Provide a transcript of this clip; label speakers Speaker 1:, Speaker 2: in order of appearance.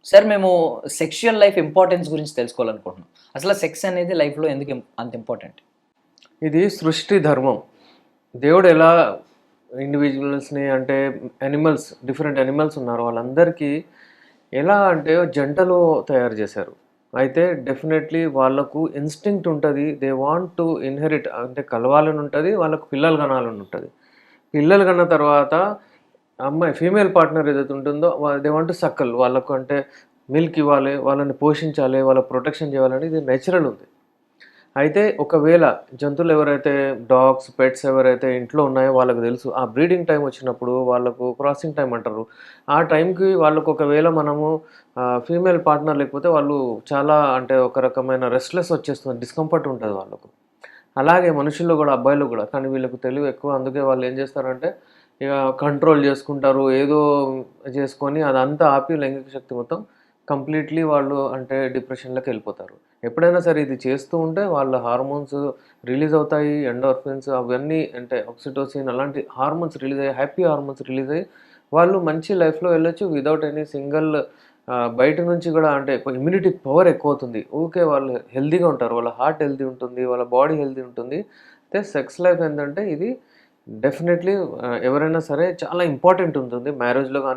Speaker 1: Sir మేము sexual life importance గురించి తెలుసుకోవాలనుకుంటున్నాం. అసలు సెక్స్ అనేది లైఫ్‌లో ఎందుకు అంత ఇంపార్టెంట్?
Speaker 2: ఇది సృష్టి ధర్మం. దేవుడు ఎలా ఇండివిడ్యువల్స్‌ని అంటే డిఫరెంట్ యానిమల్స్ ఉన్నారు. వాళ్ళందరికీ ఎలా అంటే జంటలు తయారు చేశారు. అయితే డెఫినెట్‌లీ వాళ్ళకు ఇన్‌స్టింక్ట్ ఉంటది. దే వాంట్ టు ఇన్‌హెరిట్ అంటే కలవాలని ఉంటది. వాళ్ళకు పిల్లలు కనాలని ఉంటది. పిల్లలు కన్న తర్వాత అమ్మాయి ఫీమేల్ పార్ట్నర్ ఏదైతే ఉంటుందో దే వాంట్ టు సక్కల్. వాళ్ళకు అంటే మిల్క్ ఇవ్వాలి, వాళ్ళని పోషించాలి, వాళ్ళ ప్రొటెక్షన్ చేయాలని ఇది నేచురల్ ఉంది. అయితే ఒకవేళ జంతువులు ఎవరైతే డాగ్స్, పెట్స్ ఎవరైతే ఇంట్లో ఉన్నాయో వాళ్ళకి తెలుసు. ఆ బ్రీడింగ్ టైమ్ వచ్చినప్పుడు వాళ్ళకు క్రాసింగ్ టైమ్ అంటారు. ఆ టైంకి వాళ్ళకు ఒకవేళ మనము ఫీమేల్ పార్ట్నర్ లేకపోతే వాళ్ళు చాలా అంటే ఒక రకమైన రెస్ట్‌లెస్ వచ్చేస్తుంది. డిస్కంఫర్ట్ ఉంటది వాళ్ళకు. అలాగే మనుషుల్లో గూడా, అబ్బాయిలో గూడా. కానీ వీళ్ళకి తెలివి ఎక్కువ. అందుకే వాళ్ళు ఏం చేస్తారంటే ఇగ కంట్రోల్ చేసుకుంటారు. ఏదో చేసుకొని అదంతా ఆపి లైంగిక శక్తి మొత్తం కంప్లీట్‌లీ వాళ్ళు అంటే డిప్రెషన్‌లోకెళ్ళిపోతారు. ఎప్పుడైనా సరే ఇది చేస్తూ ఉంటే వాళ్ళ హార్మోన్స్ రిలీజ్ అవుతాయి. ఎండోర్ఫిన్స్ అవన్నీ అంటే ఆక్సిటోసిన్ అలాంటి హార్మోన్స్ రిలీజ్ అయ్యి, హ్యాపీ హార్మోన్స్ రిలీజ్ అయ్యి వాళ్ళు మంచి లైఫ్‌లో వెళ్ళొచ్చు వితౌట్ ఎనీ సింగిల్ బయట నుంచి గూడా అంటే ఇమ్యూనిటీ పవర్ ఎక్కువవుతుంది. ఊకే వాళ్ళు హెల్తీగా ఉంటారు. వాళ్ళ హార్ట్ హెల్తీ ఉంటుంది. వాళ్ళ బాడీ హెల్తీ ఉంటుంది. అయితే సెక్స్ లైఫ్ ఏందంటే ఇది డెఫినెట్‌లీ ఎవరైనా సరే చాలా ఇంపార్టెంట్ ఉంటుంది. మ్యారేజ్‌లో గాని